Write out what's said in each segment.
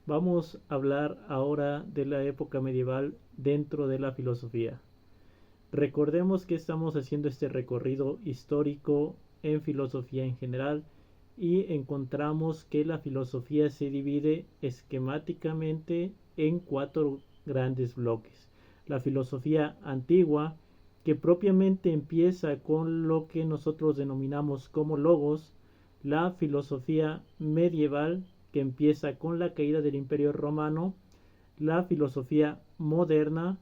Vamos a hablar ahora de la época medieval dentro de la filosofía. Recordemos que estamos haciendo este recorrido histórico en filosofía en general y encontramos que la filosofía se divide esquemáticamente en cuatro grandes bloques. La filosofía antigua, que propiamente empieza con lo que nosotros denominamos como logos, la filosofía medieval, que empieza con la caída del Imperio Romano, la filosofía moderna,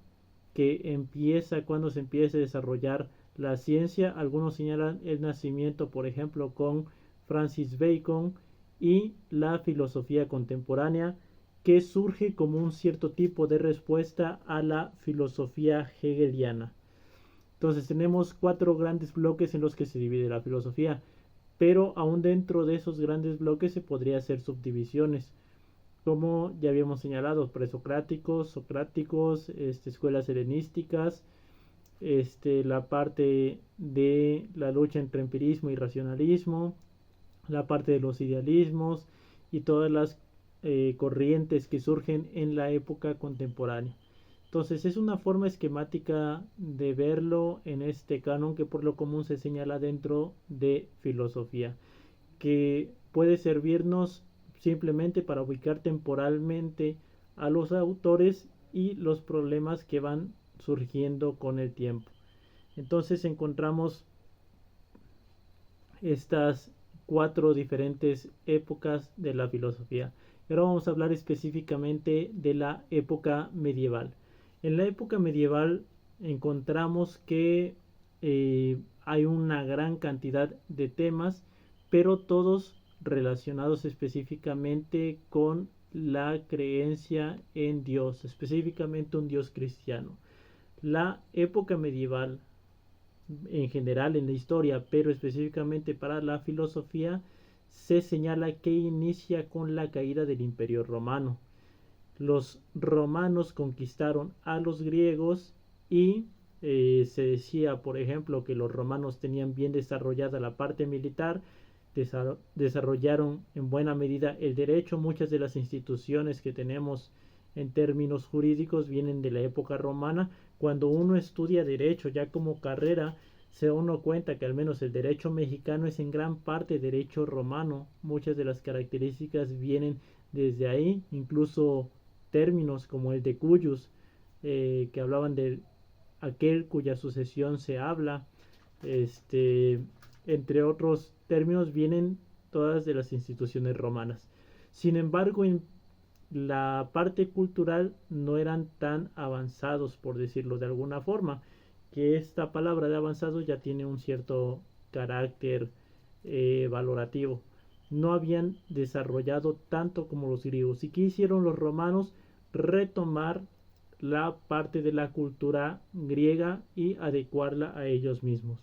que empieza cuando se empieza a desarrollar la ciencia. Algunos señalan el nacimiento, por ejemplo, con Francis Bacon, y la filosofía contemporánea, que surge como un cierto tipo de respuesta a la filosofía hegeliana. Entonces tenemos cuatro grandes bloques en los que se divide la filosofía, pero aún dentro de esos grandes bloques se podría hacer subdivisiones, como ya habíamos señalado: presocráticos, socráticos, escuelas helenísticas, la parte de la lucha entre empirismo y racionalismo, la parte de los idealismos y todas las corrientes que surgen en la época contemporánea. Entonces es una forma esquemática de verlo en este canon que por lo común se señala dentro de filosofía, que puede servirnos simplemente para ubicar temporalmente a los autores y los problemas que van surgiendo con el tiempo. Entonces encontramos estas cuatro diferentes épocas de la filosofía. Y ahora vamos a hablar específicamente de la época medieval. En la época medieval encontramos que hay una gran cantidad de temas, pero todos relacionados específicamente con la creencia en Dios, específicamente un Dios cristiano. La época medieval en general en la historia, pero específicamente para la filosofía, se señala que inicia con la caída del Imperio Romano. Los romanos conquistaron a los griegos y se decía, por ejemplo, que los romanos tenían bien desarrollada la parte militar, desarrollaron en buena medida el derecho. Muchas de las instituciones que tenemos en términos jurídicos vienen de la época romana. Cuando uno estudia derecho ya como carrera, se da uno cuenta que al menos el derecho mexicano es en gran parte derecho romano. Muchas de las características vienen desde ahí, incluso términos como el de cuyus, que hablaban de aquel cuya sucesión se habla, este, entre otros términos, vienen todas de las instituciones romanas. Sin embargo, en la parte cultural no eran tan avanzados, por decirlo de alguna forma, que esta palabra de avanzado ya tiene un cierto carácter valorativo. No habían desarrollado tanto como los griegos. ¿Y qué hicieron los romanos? Retomar la parte de la cultura griega y adecuarla a ellos mismos.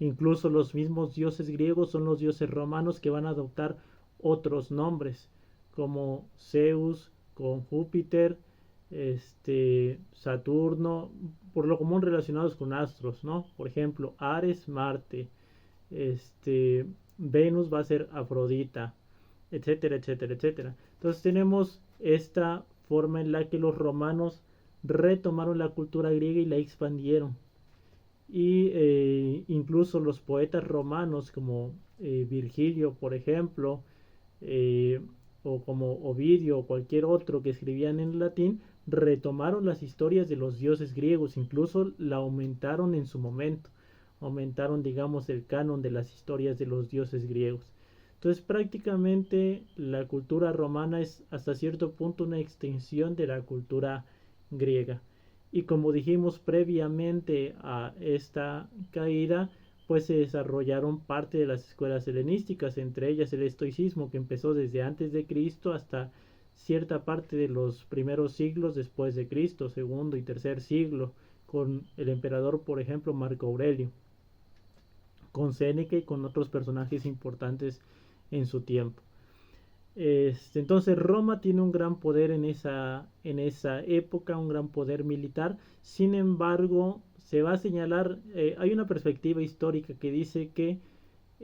Incluso los mismos dioses griegos son los dioses romanos que van a adoptar otros nombres, como Zeus con Júpiter, Saturno, por lo común relacionados con astros, ¿no? Por ejemplo, Ares, Marte, Venus va a ser Afrodita, etcétera, etcétera, etcétera. Entonces tenemos esta forma en la que los romanos retomaron la cultura griega y la expandieron. Y incluso los poetas romanos como Virgilio, por ejemplo, eh, o como Ovidio o cualquier otro que escribían en latín, retomaron las historias de los dioses griegos, incluso la aumentaron en su momento, aumentaron, digamos, el canon de las historias de los dioses griegos. Entonces prácticamente la cultura romana es hasta cierto punto una extensión de la cultura griega. Y como dijimos previamente a esta caída, pues se desarrollaron parte de las escuelas helenísticas, entre ellas el estoicismo, que empezó desde antes de Cristo hasta cierta parte de los primeros siglos después de Cristo, segundo y tercer siglo, con el emperador, por ejemplo, Marco Aurelio, con Séneca y con otros personajes importantes en su tiempo. Entonces Roma tiene un gran poder en esa época, un gran poder militar. Sin embargo, se va a señalar, hay una perspectiva histórica que dice que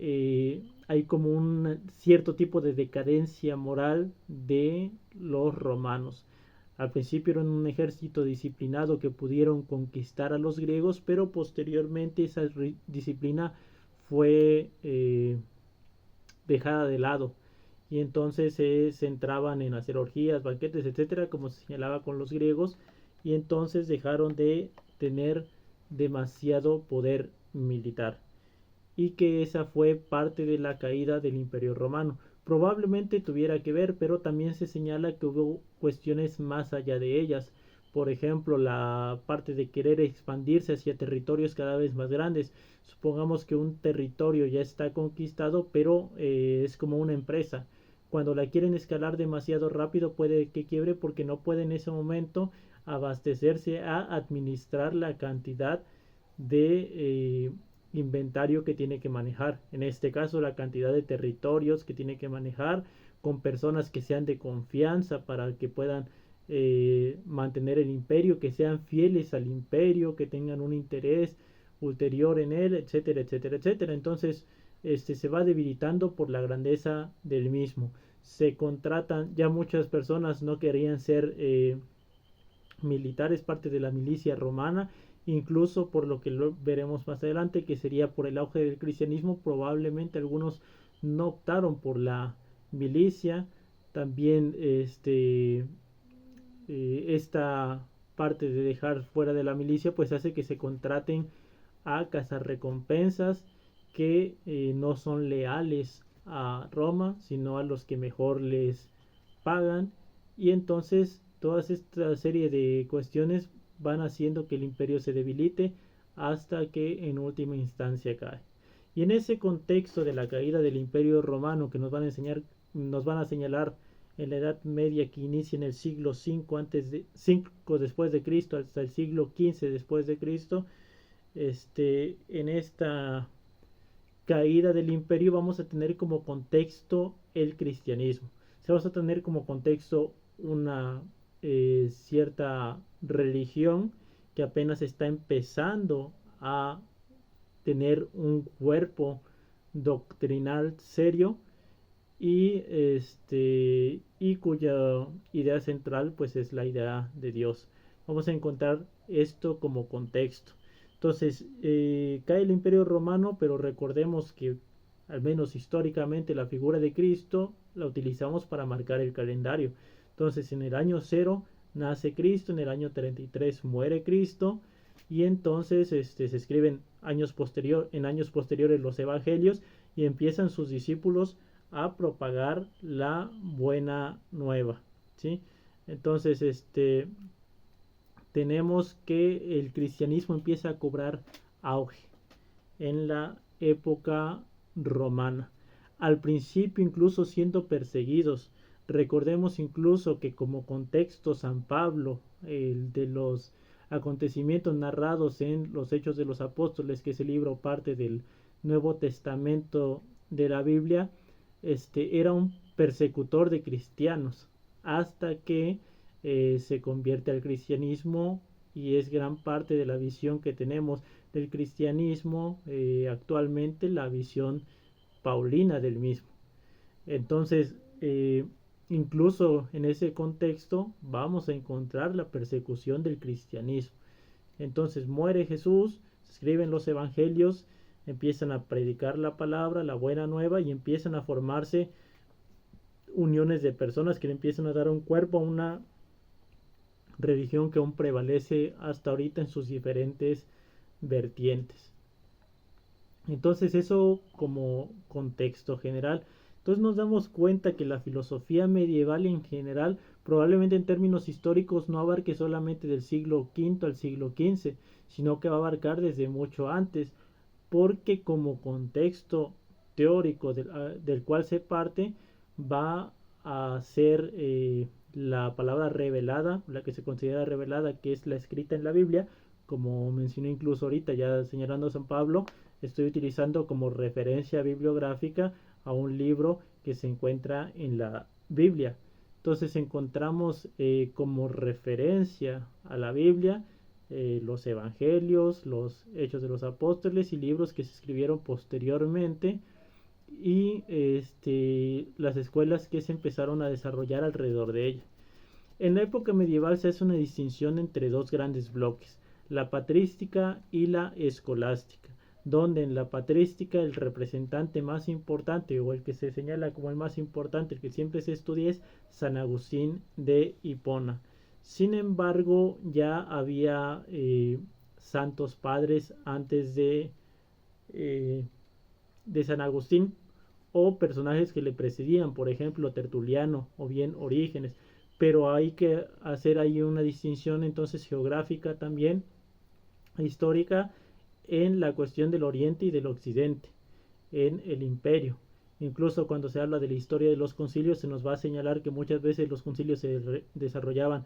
hay como un cierto tipo de decadencia moral de los romanos. Al principio eran un ejército disciplinado que pudieron conquistar a los griegos, pero posteriormente esa disciplina fue dejada de lado y entonces se centraban en hacer orgías, banquetes, etcétera, como se señalaba con los griegos, y entonces dejaron de tener demasiado poder militar y que esa fue parte de la caída del Imperio Romano. Probablemente tuviera que ver, pero también se señala que hubo cuestiones más allá de ellas. Por ejemplo, la parte de querer expandirse hacia territorios cada vez más grandes. Supongamos que un territorio ya está conquistado, pero es como una empresa. Cuando la quieren escalar demasiado rápido puede que quiebre porque no puede en ese momento abastecerse a administrar la cantidad de inventario que tiene que manejar. En este caso, la cantidad de territorios que tiene que manejar con personas que sean de confianza para que puedan mantener el imperio, que sean fieles al imperio, que tengan un interés ulterior en él, etcétera, etcétera, etcétera. Entonces, se va debilitando por la grandeza del mismo. Se contratan, ya muchas personas no querían ser militares, parte de la milicia romana, incluso por lo que lo veremos más adelante, que sería por el auge del cristianismo, probablemente algunos no optaron por la milicia. También esta parte de dejar fuera de la milicia pues hace que se contraten a cazarrecompensas que no son leales a Roma, sino a los que mejor les pagan, y entonces toda esta serie de cuestiones van haciendo que el imperio se debilite hasta que en última instancia cae. Y en ese contexto de la caída del imperio romano que nos van a enseñar, nos van a señalar en la Edad Media que inicia en el siglo V después de Cristo hasta el siglo XV después de Cristo, en esta caída del imperio vamos a tener como contexto el cristianismo. Se vamos a tener como contexto una cierta religión que apenas está empezando a tener un cuerpo doctrinal serio y cuya idea central pues es la idea de Dios. Vamos a encontrar esto como contexto. Entonces cae el Imperio Romano, pero recordemos que al menos históricamente la figura de Cristo la utilizamos para marcar el calendario. Entonces en el año 0 nace Cristo, en el año 33 muere Cristo, y entonces se escriben en años posteriores los evangelios y empiezan sus discípulos a propagar la buena nueva, ¿sí? Entonces tenemos que el cristianismo empieza a cobrar auge en la época romana. Al principio incluso siendo perseguidos. Recordemos incluso que como contexto San Pablo, el de los acontecimientos narrados en los Hechos de los Apóstoles, que es el libro parte del Nuevo Testamento de la Biblia, era un persecutor de cristianos hasta que se convierte al cristianismo, y es gran parte de la visión que tenemos del cristianismo actualmente, la visión paulina del mismo. Entonces incluso en ese contexto vamos a encontrar la persecución del cristianismo. Entonces muere Jesús, se escriben los evangelios, empiezan a predicar la palabra, la buena nueva, y empiezan a formarse uniones de personas que le empiezan a dar un cuerpo a una religión que aún prevalece hasta ahorita en sus diferentes vertientes. Entonces eso como contexto general. Entonces nos damos cuenta que la filosofía medieval en general, probablemente en términos históricos, no abarque solamente del siglo V al siglo XV, sino que va a abarcar desde mucho antes, porque como contexto teórico del cual se parte, va a ser la palabra revelada, la que se considera revelada, que es la escrita en la Biblia, como mencioné incluso ahorita, ya señalando a San Pablo, estoy utilizando como referencia bibliográfica a un libro que se encuentra en la Biblia. Entonces encontramos como referencia a la Biblia los evangelios, los hechos de los apóstoles y libros que se escribieron posteriormente y las escuelas que se empezaron a desarrollar alrededor de ella. En la época medieval se hace una distinción entre dos grandes bloques, la patrística y la escolástica, donde en la patrística el representante más importante o el que se señala como el más importante, el que siempre se estudia, es San Agustín de Hipona. Sin embargo, ya había santos padres antes eh, de San Agustín, o personajes que le precedían, por ejemplo Tertuliano o bien Orígenes, pero hay que hacer ahí una distinción entonces geográfica también, histórica, en la cuestión del Oriente y del Occidente, en el imperio. Incluso cuando se habla de la historia de los concilios se nos va a señalar que muchas veces los concilios se desarrollaban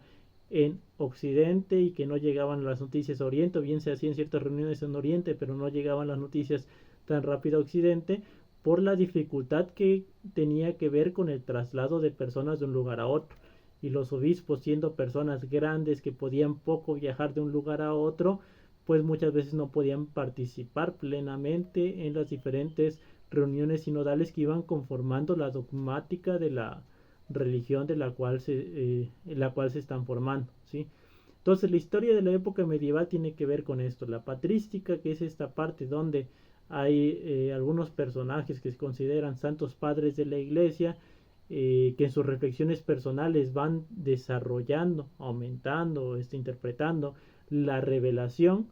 en Occidente y que no llegaban las noticias a Oriente, o bien se hacían ciertas reuniones en Oriente, pero no llegaban las noticias tan rápido a Occidente, por la dificultad que tenía que ver con el traslado de personas de un lugar a otro. Y los obispos, siendo personas grandes que podían poco viajar de un lugar a otro, pues muchas veces no podían participar plenamente en las diferentes reuniones sinodales que iban conformando la dogmática de la religión de en la cual se están formando, ¿sí? Entonces la historia de la época medieval tiene que ver con esto, la patrística, que es esta parte donde hay algunos personajes que se consideran santos padres de la iglesia, que en sus reflexiones personales van desarrollando, aumentando, interpretando la revelación,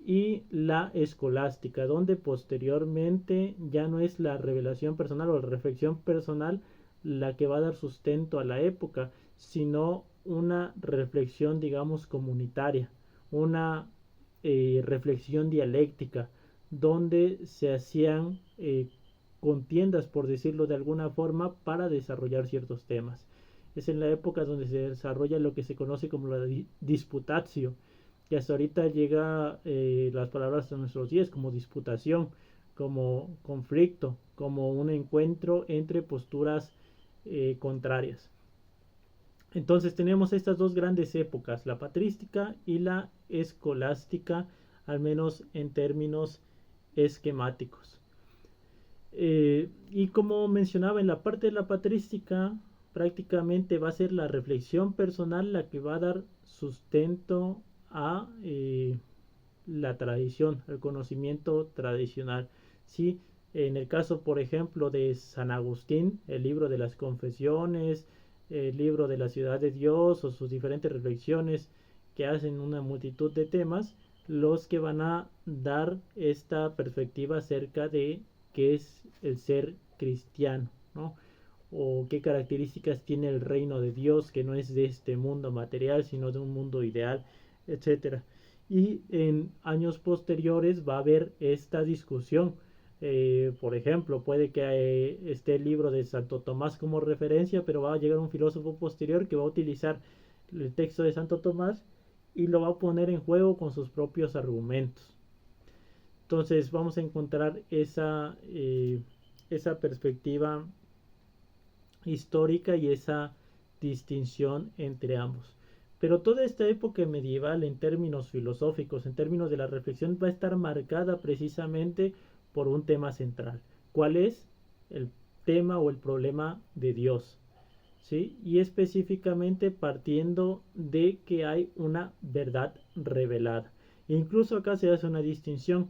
y la escolástica, donde posteriormente ya no es la revelación personal o la reflexión personal la que va a dar sustento a la época, sino una reflexión, digamos, comunitaria, una reflexión dialéctica, donde se hacían contiendas, por decirlo de alguna forma, para desarrollar ciertos temas. Es en la época donde se desarrolla lo que se conoce como la disputatio, que hasta ahorita llega las palabras a nuestros días como disputación, como conflicto, como un encuentro entre posturas contrarias. Entonces tenemos estas dos grandes épocas, la patrística y la escolástica, al menos en términos esquemáticos. Y como mencionaba, en la parte de la patrística prácticamente va a ser la reflexión personal la que va a dar sustento a la tradición, el conocimiento tradicional. ¿Sí? En el caso, por ejemplo, de San Agustín, el libro de las Confesiones, el libro de la Ciudad de Dios o sus diferentes reflexiones que hacen una multitud de temas, los que van a dar esta perspectiva acerca de qué es el ser cristiano, ¿no? O qué características tiene el reino de Dios, que no es de este mundo material, sino de un mundo ideal, etcétera. Y en años posteriores va a haber esta discusión. Por ejemplo, puede que esté el libro de Santo Tomás como referencia, pero va a llegar un filósofo posterior que va a utilizar el texto de Santo Tomás y lo va a poner en juego con sus propios argumentos. Entonces vamos a encontrar esa perspectiva histórica y esa distinción entre ambos. Pero toda esta época medieval, en términos filosóficos, en términos de la reflexión, va a estar marcada precisamente por un tema central. ¿Cuál es? El tema o el problema de Dios. ¿Sí? Y específicamente partiendo de que hay una verdad revelada. Incluso acá se hace una distinción.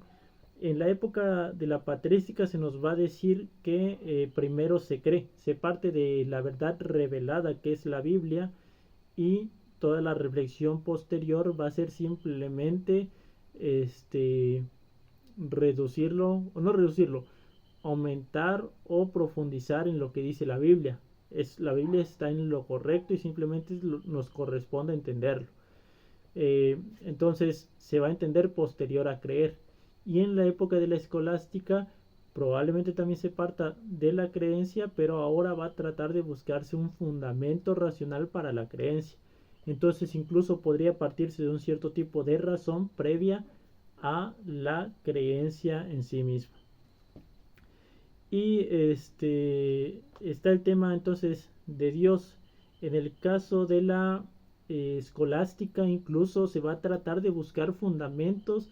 En la época de la patrística se nos va a decir que primero se cree, se parte de la verdad revelada que es la Biblia, y toda la reflexión posterior va a ser simplemente reducirlo, o no reducirlo, aumentar o profundizar en lo que dice la Biblia. La Biblia está en lo correcto y simplemente nos corresponde entenderlo. Entonces se va a entender posterior a creer. Y en la época de la escolástica probablemente también se parta de la creencia, pero ahora va a tratar de buscarse un fundamento racional para la creencia. Entonces incluso podría partirse de un cierto tipo de razón previa a la creencia en sí misma. Y está el tema entonces de Dios. En el caso de la escolástica incluso se va a tratar de buscar fundamentos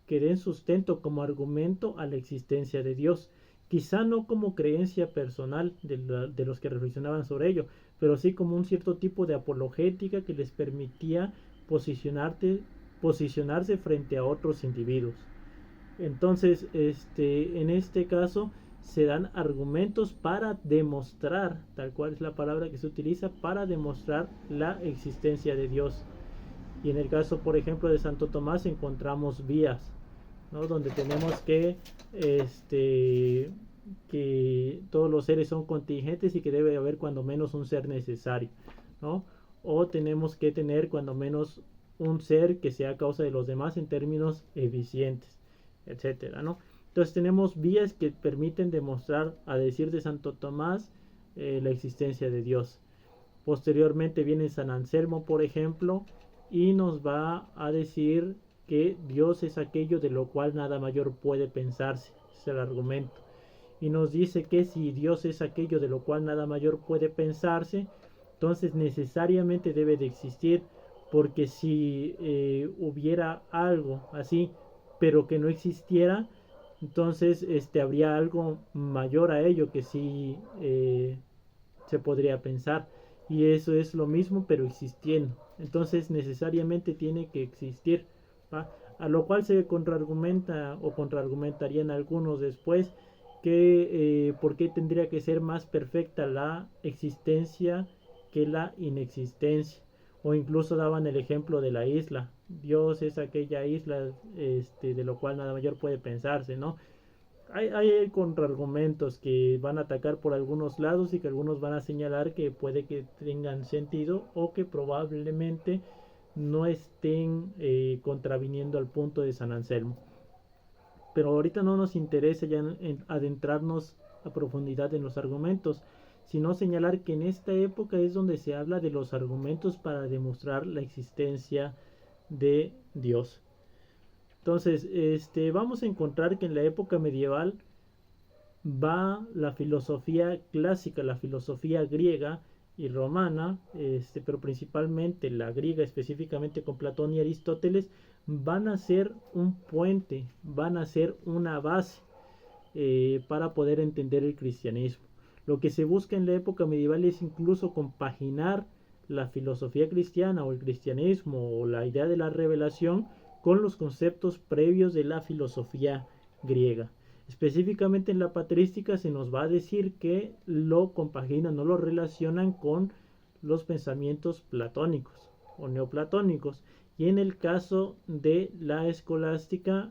que den sustento como argumento a la existencia de Dios, quizá no como creencia personal de los que reflexionaban sobre ello, pero sí como un cierto tipo de apologética que les permitía posicionarse frente a otros individuos. Entonces, en este caso se dan argumentos para demostrar, tal cual es la palabra que se utiliza, para demostrar la existencia de Dios. Y en el caso, por ejemplo, de Santo Tomás encontramos vías, ¿no? Donde tenemos que todos los seres son contingentes y que debe haber cuando menos un ser necesario, ¿no? O tenemos que tener cuando menos un ser que sea causa de los demás en términos eficientes, etcétera, ¿no? Entonces tenemos vías que permiten demostrar, a decir de Santo Tomás, la existencia de Dios. Posteriormente viene San Anselmo, por ejemplo, y nos va a decir que Dios es aquello de lo cual nada mayor puede pensarse. Es el argumento. Y nos dice que si Dios es aquello de lo cual nada mayor puede pensarse, entonces necesariamente debe de existir, porque si hubiera algo así, pero que no existiera, entonces habría algo mayor a ello que sí se podría pensar. Y eso es lo mismo, pero existiendo. Entonces necesariamente tiene que existir, ¿va? A lo cual se contraargumenta o contraargumentarían algunos después que por qué tendría que ser más perfecta la existencia que la inexistencia. O incluso daban el ejemplo de la isla. Dios es aquella isla de lo cual nada mayor puede pensarse, ¿no? Hay contraargumentos que van a atacar por algunos lados y que algunos van a señalar que puede que tengan sentido o que probablemente no estén contraviniendo al punto de San Anselmo. Pero ahorita no nos interesa ya adentrarnos a profundidad en los argumentos, sino señalar que en esta época es donde se habla de los argumentos para demostrar la existencia de Dios. Entonces, vamos a encontrar que en la época medieval va la filosofía clásica, la filosofía griega y romana, pero principalmente la griega, específicamente con Platón y Aristóteles, van a ser un puente, van a ser una base para poder entender el cristianismo. Lo que se busca en la época medieval es incluso compaginar la filosofía cristiana o el cristianismo o la idea de la revelación con los conceptos previos de la filosofía griega. Específicamente en la patrística se nos va a decir que lo compaginan o lo relacionan con los pensamientos platónicos o neoplatónicos, y en el caso de la escolástica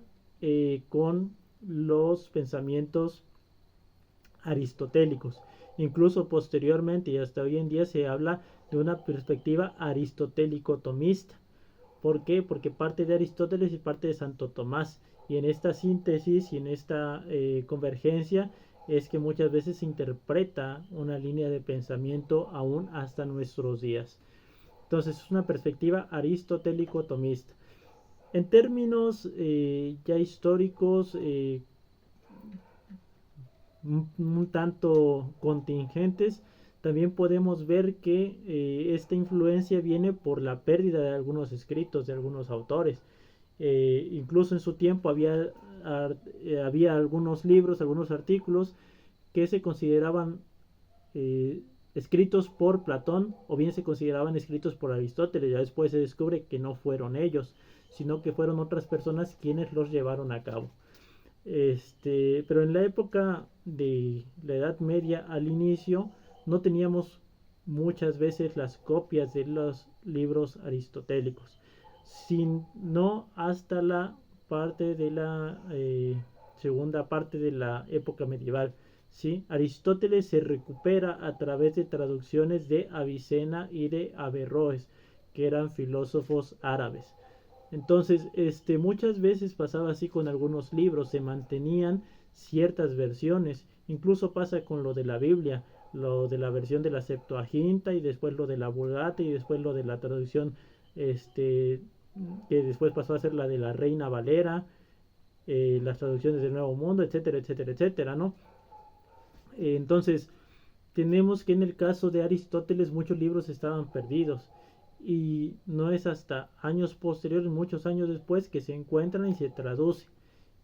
con los pensamientos aristotélicos. Incluso posteriormente y hasta hoy en día se habla de una perspectiva aristotélico-tomista. ¿Por qué? Porque parte de Aristóteles y parte de Santo Tomás. Y en esta síntesis y en esta convergencia es que muchas veces se interpreta una línea de pensamiento aún hasta nuestros días. Entonces es una perspectiva aristotélico-tomista. En términos ya históricos, un tanto contingentes, también podemos ver que esta influencia viene por la pérdida de algunos escritos de algunos autores. Incluso en su tiempo había algunos libros, algunos artículos que se consideraban escritos por Platón o bien se consideraban escritos por Aristóteles. Ya después se descubre que no fueron ellos, sino que fueron otras personas quienes los llevaron a cabo. Pero en la época de la Edad Media al inicio no teníamos muchas veces las copias de los libros aristotélicos, sino hasta la parte de la segunda parte de la época medieval. ¿Sí? Aristóteles se recupera a través de traducciones de Avicena y de Averroes, que eran filósofos árabes. Entonces, muchas veces pasaba así con algunos libros, se mantenían ciertas versiones, incluso pasa con lo de la Biblia, lo de la versión de la Septuaginta y después lo de la Vulgata y después lo de la traducción, que después pasó a ser la de la Reina Valera, las traducciones del Nuevo Mundo, etcétera, etcétera, etcétera, ¿no? Entonces, tenemos que en el caso de Aristóteles muchos libros estaban perdidos. Y no es hasta años posteriores, muchos años después, que se encuentran y se traduce.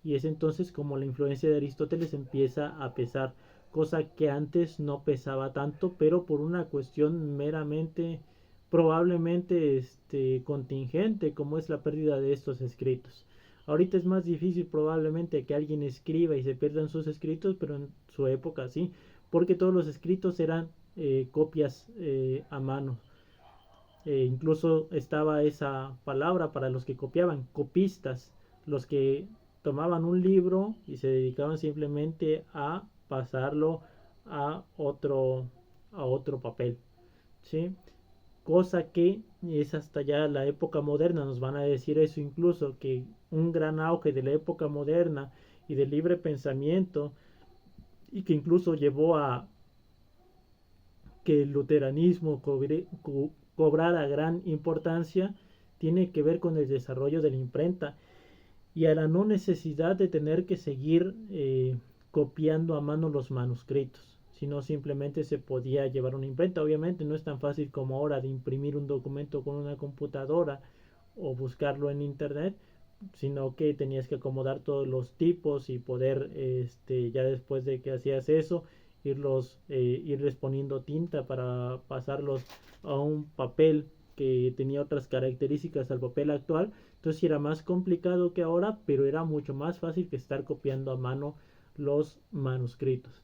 y es entonces como la influencia de Aristóteles empieza a pesar, cosa que antes no pesaba tanto, pero por una cuestión meramente probablemente contingente, como es la pérdida de estos escritos. Ahorita es más difícil probablemente que alguien escriba y se pierdan sus escritos, pero en su época sí, porque todos los escritos eran copias a mano. Incluso estaba esa palabra para los que copiaban, copistas, los que tomaban un libro y se dedicaban simplemente a pasarlo a otro papel, ¿sí? Cosa que es hasta ya la época moderna, nos van a decir eso incluso, que un gran auge de la época moderna y del libre pensamiento, y que incluso llevó a que el luteranismo cobrara gran importancia, tiene que ver con el desarrollo de la imprenta y a la no necesidad de tener que seguir copiando a mano los manuscritos, sino simplemente se podía llevar una imprenta. Obviamente no es tan fácil como ahora de imprimir un documento con una computadora o buscarlo en internet, sino que tenías que acomodar todos los tipos y poder ya después de que hacías eso irles poniendo tinta para pasarlos a un papel que tenía otras características al papel actual. Entonces era más complicado que ahora, pero era mucho más fácil que estar copiando a mano los manuscritos.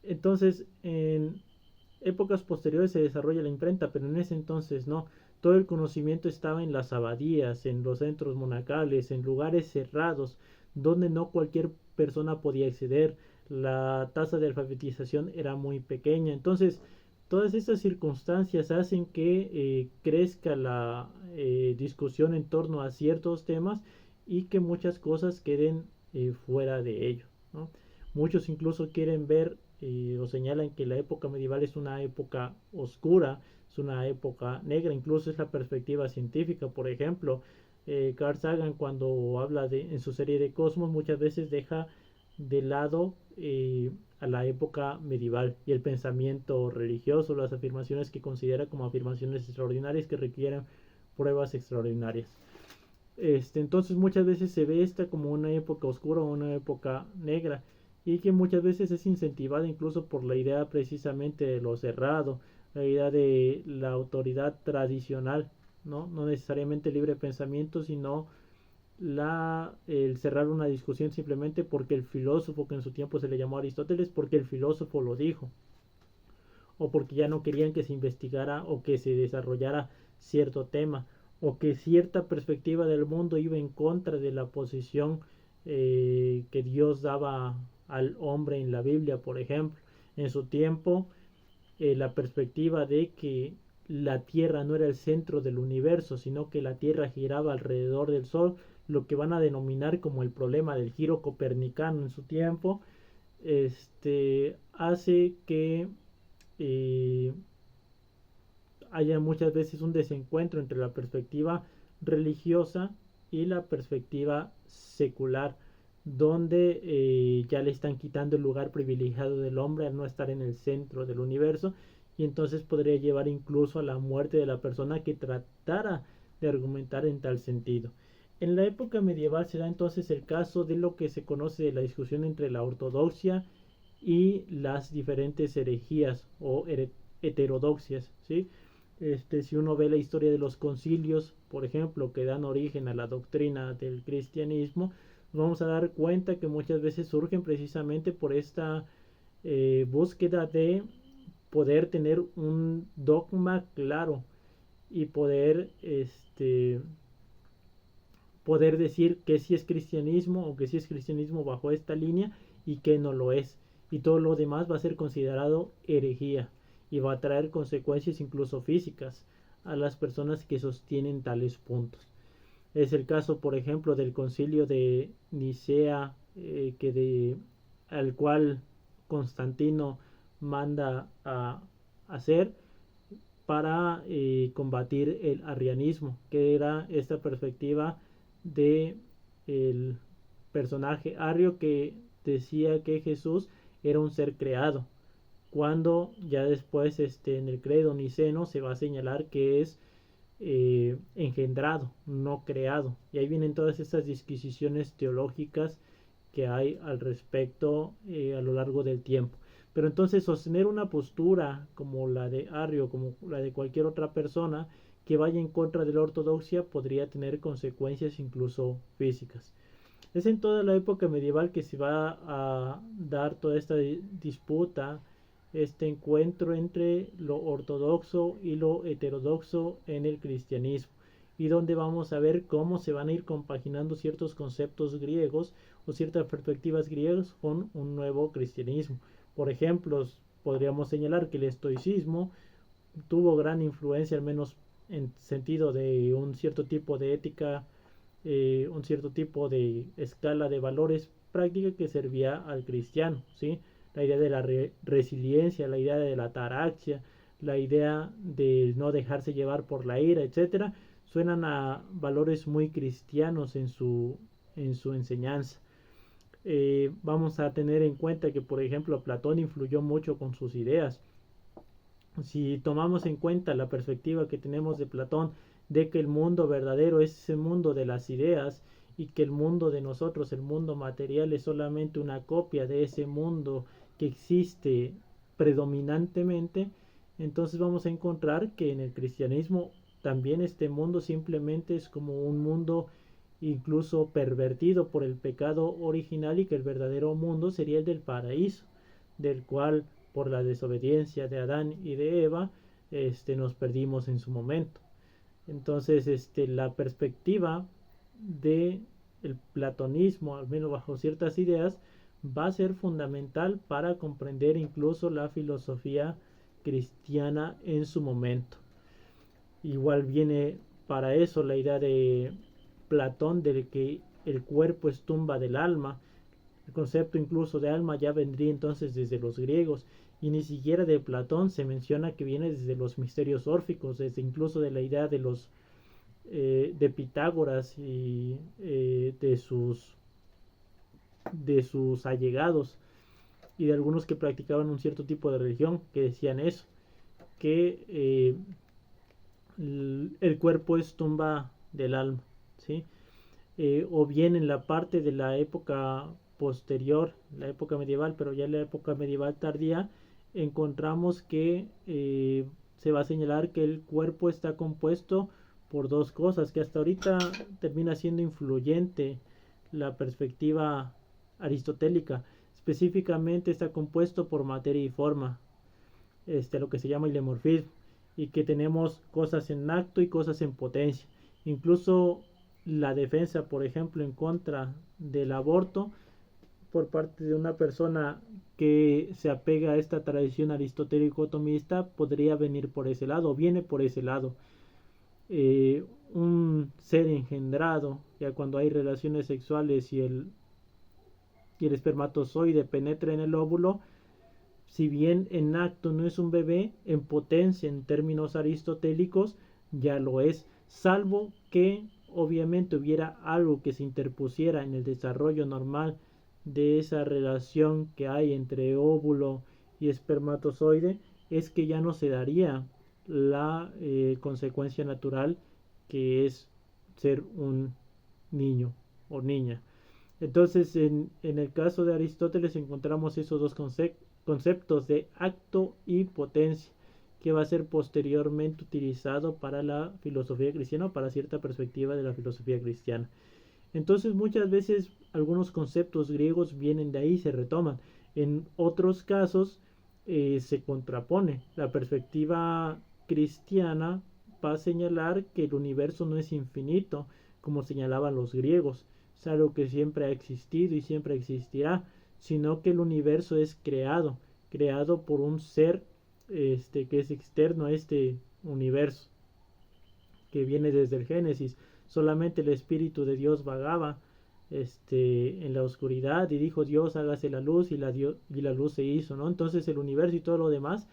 Entonces en épocas posteriores se desarrolla la imprenta, pero en ese entonces no. Todo el conocimiento estaba en las abadías, en los centros monacales, en lugares cerrados, donde no cualquier persona podía acceder. La tasa de alfabetización era muy pequeña. Entonces, todas estas circunstancias hacen que crezca la discusión en torno a ciertos temas y que muchas cosas queden fuera de ello, ¿no? Muchos incluso quieren ver o señalan que la época medieval es una época oscura, es una época negra, incluso es la perspectiva científica. Por ejemplo, Carl Sagan cuando habla en su serie de Cosmos muchas veces deja de lado a la época medieval y el pensamiento religioso, las afirmaciones que considera como afirmaciones extraordinarias que requieren pruebas extraordinarias. Entonces muchas veces se ve esta como una época oscura o una época negra y que muchas veces es incentivada incluso por la idea precisamente de lo cerrado, la idea de la autoridad tradicional, no necesariamente libre pensamiento, sino el cerrar una discusión simplemente porque el filósofo, que en su tiempo se le llamó Aristóteles, porque el filósofo lo dijo, o porque ya no querían que se investigara o que se desarrollara cierto tema, o que cierta perspectiva del mundo iba en contra de la posición que Dios daba al hombre en la Biblia, por ejemplo. En su tiempo, la perspectiva de que la Tierra no era el centro del universo, sino que la Tierra giraba alrededor del Sol, lo que van a denominar como el problema del giro copernicano en su tiempo, hace que haya muchas veces un desencuentro entre la perspectiva religiosa y la perspectiva secular, donde ya le están quitando el lugar privilegiado del hombre al no estar en el centro del universo, y entonces podría llevar incluso a la muerte de la persona que tratara de argumentar en tal sentido. En la época medieval se da entonces el caso de lo que se conoce de la discusión entre la ortodoxia y las diferentes herejías o heterodoxias, ¿sí? Si uno ve la historia de los concilios, por ejemplo, que dan origen a la doctrina del cristianismo, nos vamos a dar cuenta que muchas veces surgen precisamente por esta búsqueda de poder tener un dogma claro y poder decir que sí es cristianismo o que sí es cristianismo bajo esta línea y que no lo es. Y todo lo demás va a ser considerado herejía y va a traer consecuencias incluso físicas a las personas que sostienen tales puntos. Es el caso, por ejemplo, del concilio de Nicea, al cual Constantino manda a hacer para combatir el arrianismo, que era esta perspectiva de el personaje arrio que decía que Jesús era un ser creado, cuando ya después en el credo niceno se va a señalar que es engendrado, no creado. Y ahí vienen todas estas disquisiciones teológicas que hay al respecto a lo largo del tiempo. Pero entonces sostener una postura como la de Arrio, como la de cualquier otra persona que vaya en contra de la ortodoxia podría tener consecuencias incluso físicas. Es en toda la época medieval que se va a dar toda esta disputa, este encuentro entre lo ortodoxo y lo heterodoxo en el cristianismo, y donde vamos a ver cómo se van a ir compaginando ciertos conceptos griegos o ciertas perspectivas griegas con un nuevo cristianismo. Por ejemplo, podríamos señalar que el estoicismo tuvo gran influencia, al menos en sentido de un cierto tipo de ética, un cierto tipo de escala de valores práctica que servía al cristiano, ¿sí? La idea de la resiliencia, la idea de la ataraxia, la idea de no dejarse llevar por la ira, etcétera, suenan a valores muy cristianos en su enseñanza. Vamos a tener en cuenta que, por ejemplo, Platón influyó mucho con sus ideas. Si tomamos en cuenta la perspectiva que tenemos de Platón, de que el mundo verdadero es ese mundo de las ideas y que el mundo de nosotros, el mundo material, es solamente una copia de ese mundo que existe predominantemente, entonces vamos a encontrar que en el cristianismo también este mundo simplemente es como un mundo incluso pervertido por el pecado original, y que el verdadero mundo sería el del paraíso, del cual por la desobediencia de Adán y de Eva nos perdimos en su momento. Entonces la perspectiva de el platonismo, al menos bajo ciertas ideas, va a ser fundamental para comprender incluso la filosofía cristiana en su momento. Igual viene para eso la idea de Platón de que el cuerpo es tumba del alma. El concepto incluso de alma ya vendría entonces desde los griegos, y ni siquiera de Platón se menciona que viene desde los misterios órficos, desde incluso de la idea de los de Pitágoras y de sus allegados y de algunos que practicaban un cierto tipo de religión que decían eso, que el cuerpo es tumba del alma, ¿sí? O bien en la parte de la época posterior, la época medieval, pero ya en la época medieval tardía, encontramos que se va a señalar que el cuerpo está compuesto por dos cosas, que hasta ahorita termina siendo influyente la perspectiva aristotélica. Específicamente está compuesto por materia y forma, lo que se llama ilemorfismo, y que tenemos cosas en acto y cosas en potencia. Incluso la defensa, por ejemplo, en contra del aborto por parte de una persona que se apega a esta tradición aristotélico-tomista podría venir por ese lado, viene por ese lado. Un ser engendrado, ya cuando hay relaciones sexuales y el espermatozoide penetra en el óvulo, si bien en acto no es un bebé, en potencia en términos aristotélicos ya lo es, salvo que obviamente hubiera algo que se interpusiera en el desarrollo normal de esa relación que hay entre óvulo y espermatozoide, es que ya no se daría la consecuencia natural, que es ser un niño o niña. Entonces en el caso de Aristóteles encontramos esos dos conceptos de acto y potencia, que va a ser posteriormente utilizado para la filosofía cristiana o para cierta perspectiva de la filosofía cristiana. Entonces muchas veces algunos conceptos griegos vienen de ahí, se retoman. En otros casos se contrapone. La perspectiva cristiana va a señalar que el universo no es infinito, como señalaban los griegos, es algo que siempre ha existido y siempre existirá, sino que el universo es creado por un ser que es externo a este universo, que viene desde el Génesis. Solamente el Espíritu de Dios vagaba en la oscuridad y dijo Dios hágase la luz, y la luz se hizo, ¿no? Entonces el universo y todo lo demás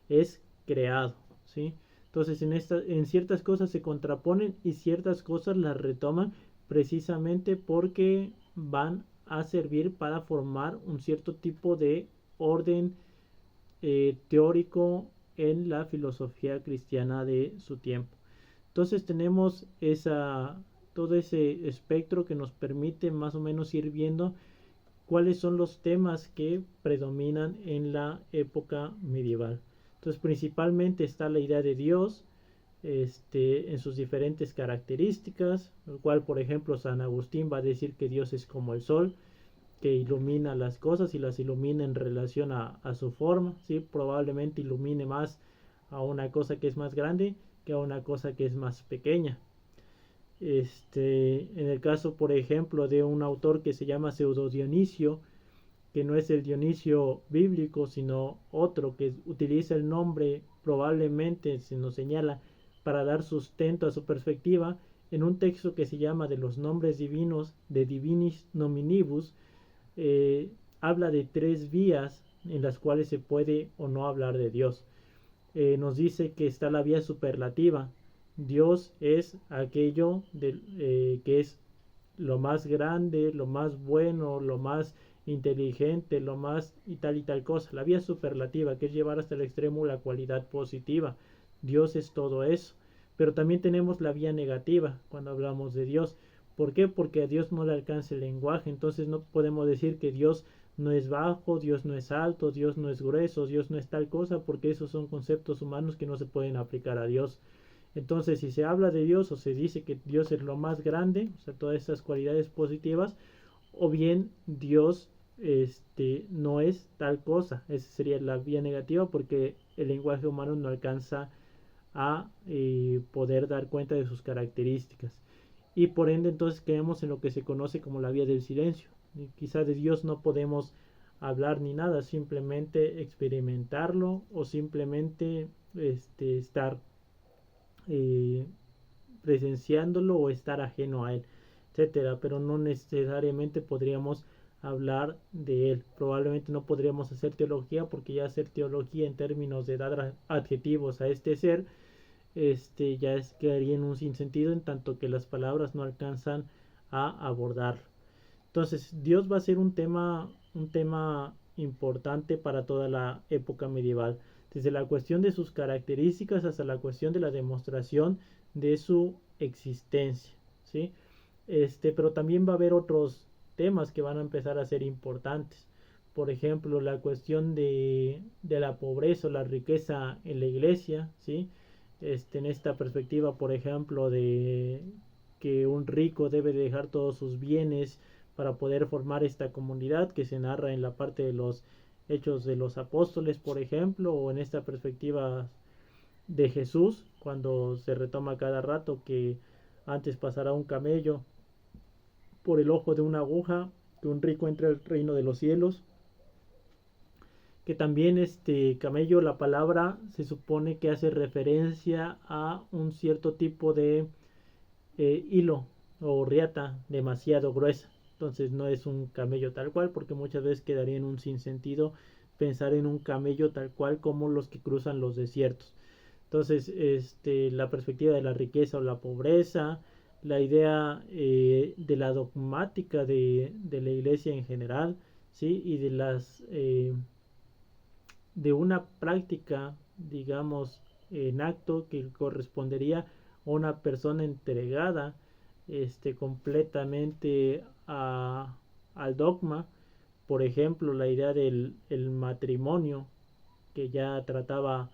es creado, ¿sí? Entonces en ciertas cosas se contraponen y ciertas cosas las retoman precisamente porque van a servir para formar un cierto tipo de orden teórico en la filosofía cristiana de su tiempo. Entonces tenemos todo ese espectro que nos permite más o menos ir viendo cuáles son los temas que predominan en la época medieval. Entonces principalmente está la idea de Dios, en sus diferentes características, el cual por ejemplo San Agustín va a decir que Dios es como el sol, que ilumina las cosas y las ilumina en relación a su forma, ¿sí? Probablemente ilumine más a una cosa que es más grande que a una cosa que es más pequeña. En el caso, por ejemplo, de un autor que se llama Pseudo Dionisio, que no es el Dionisio bíblico, sino otro que utiliza el nombre, probablemente se nos señala, para dar sustento a su perspectiva, en un texto que se llama de los nombres divinos, de Divinis Nominibus, habla de 3 vías en las cuales se puede o no hablar de Dios. Nos dice que está la vía superlativa. Dios es aquello que es lo más grande, lo más bueno, lo más inteligente, lo más y tal cosa. La vía superlativa, que es llevar hasta el extremo la cualidad positiva. Dios es todo eso. Pero también tenemos la vía negativa cuando hablamos de Dios. ¿Por qué? Porque a Dios no le alcanza el lenguaje. Entonces no podemos decir que Dios no es bajo, Dios no es alto, Dios no es grueso, Dios no es tal cosa, porque esos son conceptos humanos que no se pueden aplicar a Dios. Entonces, si se habla de Dios o se dice que Dios es lo más grande, o sea, todas estas cualidades positivas, o bien Dios no es tal cosa. Esa sería la vía negativa, porque el lenguaje humano no alcanza a poder dar cuenta de sus características. Y por ende entonces quedamos en lo que se conoce como la vía del silencio. Y quizá de Dios no podemos hablar ni nada, simplemente experimentarlo o simplemente estar presenciándolo o estar ajeno a él, etcétera, pero no necesariamente podríamos hablar de él. Probablemente no podríamos hacer teología, porque ya hacer teología en términos de dar adjetivos a este ser, ya quedaría en un sinsentido, en tanto que las palabras no alcanzan a abordar. Entonces Dios va a ser un tema importante para toda la época medieval, desde la cuestión de sus características hasta la cuestión de la demostración de su existencia, ¿sí? Pero también va a haber otros temas que van a empezar a ser importantes. Por ejemplo, la cuestión de la pobreza o la riqueza en la iglesia, ¿sí? En esta perspectiva, por ejemplo, de que un rico debe dejar todos sus bienes para poder formar esta comunidad que se narra en la parte de los Hechos de los Apóstoles, por ejemplo, o en esta perspectiva de Jesús, cuando se retoma cada rato que antes pasará un camello por el ojo de una aguja que un rico entre al reino de los cielos. Que también camello, la palabra se supone que hace referencia a un cierto tipo de hilo o riata demasiado gruesa. Entonces no es un camello tal cual, porque muchas veces quedaría en un sinsentido pensar en un camello tal cual como los que cruzan los desiertos. Entonces, la perspectiva de la riqueza o la pobreza, la idea de la dogmática de la iglesia en general, ¿sí? Y de una práctica, digamos, en acto que correspondería a una persona entregada completamente al dogma. Por ejemplo, la idea del el matrimonio que ya trataba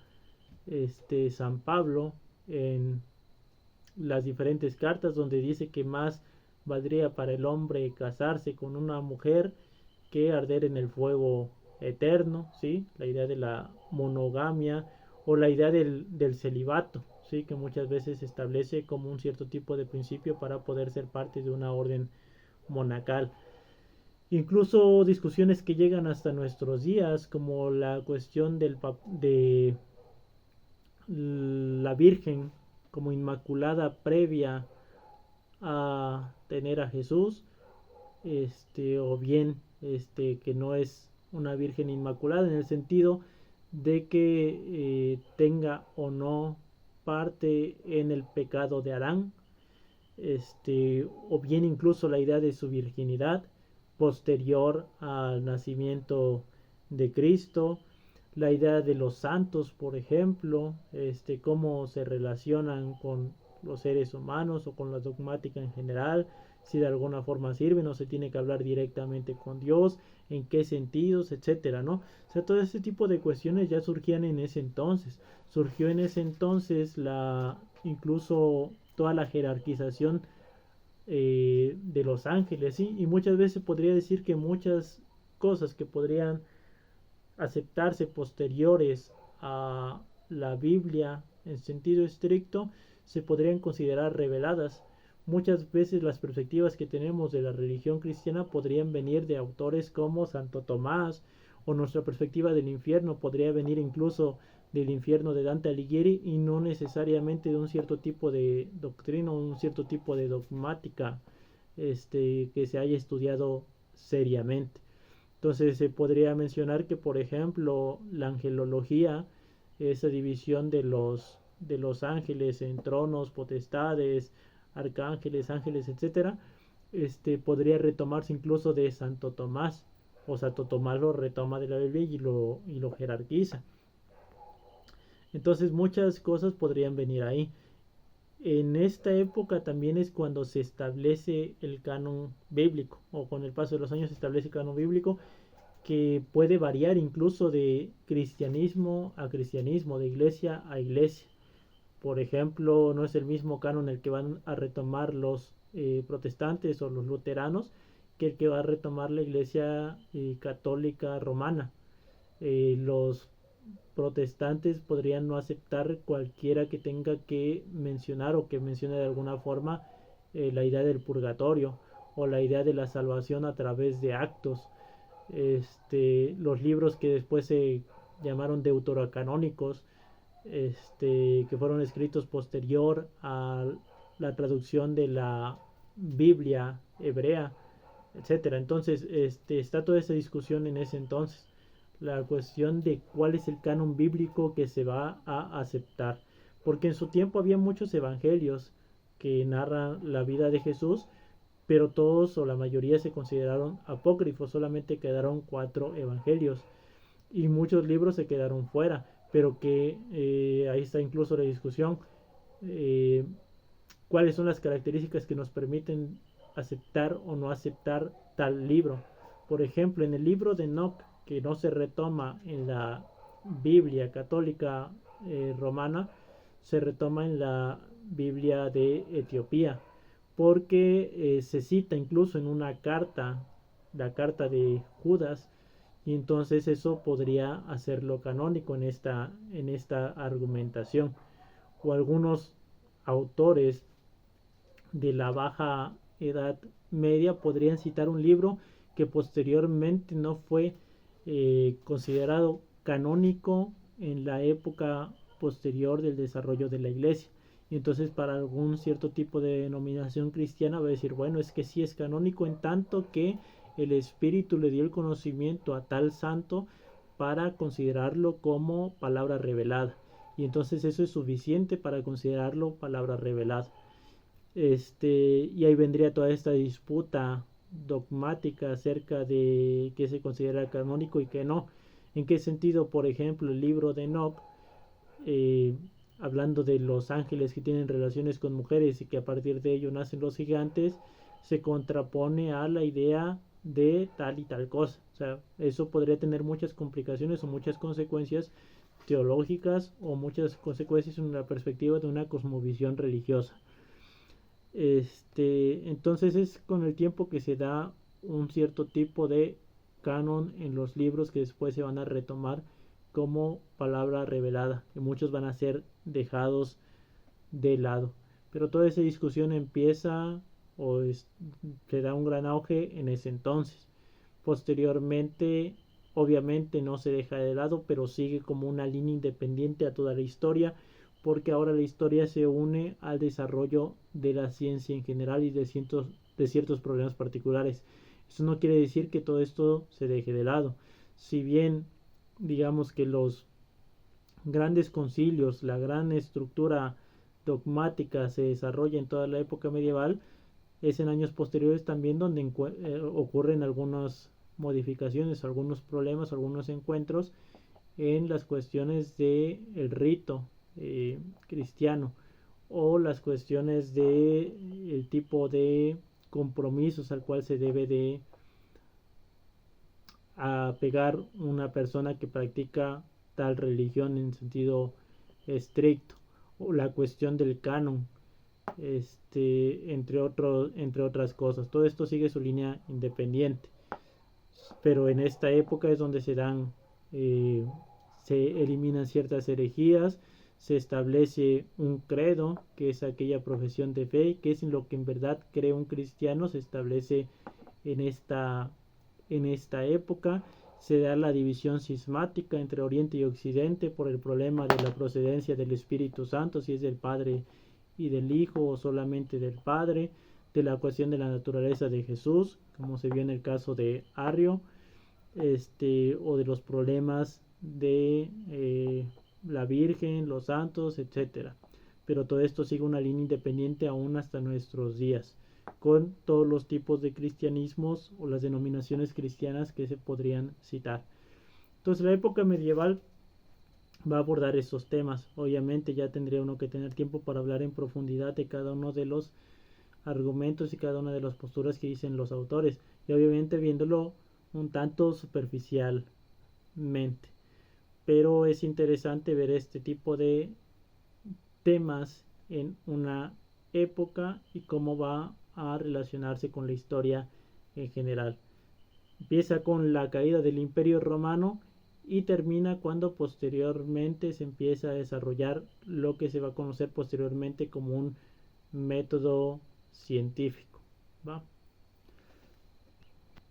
San Pablo en las diferentes cartas, donde dice que más valdría para el hombre casarse con una mujer que arder en el fuego eterno, ¿sí? La idea de la monogamia o la idea del celibato, ¿sí? Que muchas veces se establece como un cierto tipo de principio para poder ser parte de una orden monacal. Incluso discusiones que llegan hasta nuestros días, como la cuestión de la Virgen como inmaculada previa a tener a Jesús, o bien que no es una Virgen inmaculada en el sentido de que tenga o no parte en el pecado de Adán, o bien incluso la idea de su virginidad posterior al nacimiento de Cristo, la idea de los santos, por ejemplo, cómo se relacionan con los seres humanos o con la dogmática en general, si de alguna forma sirve, no se tiene que hablar directamente con Dios, en qué sentidos, etcétera, ¿no? O sea, todo ese tipo de cuestiones ya surgían en ese entonces. Surgió en ese entonces incluso toda la jerarquización de los ángeles, ¿sí? Y muchas veces podría decir que muchas cosas que podrían aceptarse posteriores a la Biblia en sentido estricto se podrían considerar reveladas. Muchas veces las perspectivas que tenemos de la religión cristiana podrían venir de autores como Santo Tomás, o nuestra perspectiva del infierno podría venir incluso del infierno de Dante Alighieri, y no necesariamente de un cierto tipo de doctrina, un cierto tipo de dogmática que se haya estudiado seriamente. Entonces se podría mencionar que, por ejemplo, la angelología, esa división de los ángeles en tronos, potestades, arcángeles, ángeles, etcétera, podría retomarse incluso de Santo Tomás, o Santo Tomás lo retoma de la Biblia y lo jerarquiza. Entonces muchas cosas podrían venir ahí. En esta época también es cuando se establece el canon bíblico, o con el paso de los años se establece el canon bíblico, que puede variar incluso de cristianismo a cristianismo, de iglesia a iglesia. Por ejemplo, no es el mismo canon el que van a retomar los protestantes o los luteranos que el que va a retomar la iglesia católica romana. Los protestantes podrían no aceptar cualquiera que tenga que mencionar o que mencione de alguna forma la idea del purgatorio o la idea de la salvación a través de actos. Los libros que después se llamaron deuterocanónicos, que fueron escritos posterior a la traducción de la Biblia hebrea, etcétera. Entonces, está toda esa discusión en ese entonces, la cuestión de cuál es el canon bíblico que se va a aceptar, porque en su tiempo había muchos evangelios que narran la vida de Jesús, pero todos o la mayoría se consideraron apócrifos, solamente quedaron 4 evangelios y muchos libros se quedaron fuera, pero que ahí está incluso la discusión, eh, cuáles son las características que nos permiten aceptar o no aceptar tal libro. Por ejemplo, en el libro de Enoch, que no se retoma en la Biblia católica romana, se retoma en la Biblia de Etiopía, porque se cita incluso en una carta, la carta de Judas, y entonces eso podría hacerlo canónico en esta argumentación. O algunos autores de la Baja Edad Media podrían citar un libro que posteriormente no fue considerado canónico en la época posterior del desarrollo de la iglesia. Y entonces para algún cierto tipo de denominación cristiana va a decir, bueno, es que sí es canónico en tanto que el Espíritu le dio el conocimiento a tal santo para considerarlo como palabra revelada. Y entonces eso es suficiente para considerarlo palabra revelada. Y ahí vendría toda esta disputa dogmática acerca de qué se considera canónico y qué no. ¿En qué sentido, por ejemplo, el libro de Enoch, eh, hablando de los ángeles que tienen relaciones con mujeres y que a partir de ello nacen los gigantes, se contrapone a la idea de tal y tal cosa? O sea, eso podría tener muchas complicaciones o muchas consecuencias teológicas o muchas consecuencias en la perspectiva de una cosmovisión religiosa. Entonces es con el tiempo que se da un cierto tipo de canon en los libros que después se van a retomar como palabra revelada, que muchos van a ser dejados de lado. Pero toda esa discusión empieza se da un gran auge en ese entonces. Posteriormente, obviamente no se deja de lado, pero sigue como una línea independiente a toda la historia, porque ahora la historia se une al desarrollo de la ciencia en general y de ciertos problemas particulares. Eso no quiere decir que todo esto se deje de lado. Si bien digamos que los grandes concilios, la gran estructura dogmática se desarrolla en toda la época medieval, es en años posteriores también donde ocurren algunas modificaciones, algunos problemas, algunos encuentros en las cuestiones del rito cristiano o las cuestiones de el tipo de compromisos al cual se debe de apegar una persona que practica tal religión en sentido estricto, o la cuestión del canon, entre otras cosas. Todo esto sigue su línea independiente, pero en esta época es donde se eliminan ciertas herejías, se establece un credo, que es aquella profesión de fe, que es en lo que en verdad cree un cristiano, se establece en esta época. Se da la división cismática entre Oriente y Occidente por el problema de la procedencia del Espíritu Santo, si es del Padre y del Hijo o solamente del Padre, de la cuestión de la naturaleza de Jesús, como se vio en el caso de Arrio, o de los problemas de la Virgen, los santos, etcétera. Pero todo esto sigue una línea independiente aún hasta nuestros días, con todos los tipos de cristianismos o las denominaciones cristianas que se podrían citar. Entonces la época medieval va a abordar esos temas. Obviamente ya tendría uno que tener tiempo para hablar en profundidad de cada uno de los argumentos y cada una de las posturas que dicen los autores, y obviamente viéndolo un tanto superficialmente, pero es interesante ver este tipo de temas en una época y cómo va a relacionarse con la historia en general. Empieza con la caída del Imperio Romano y termina cuando posteriormente se empieza a desarrollar lo que se va a conocer posteriormente como un método científico, ¿va?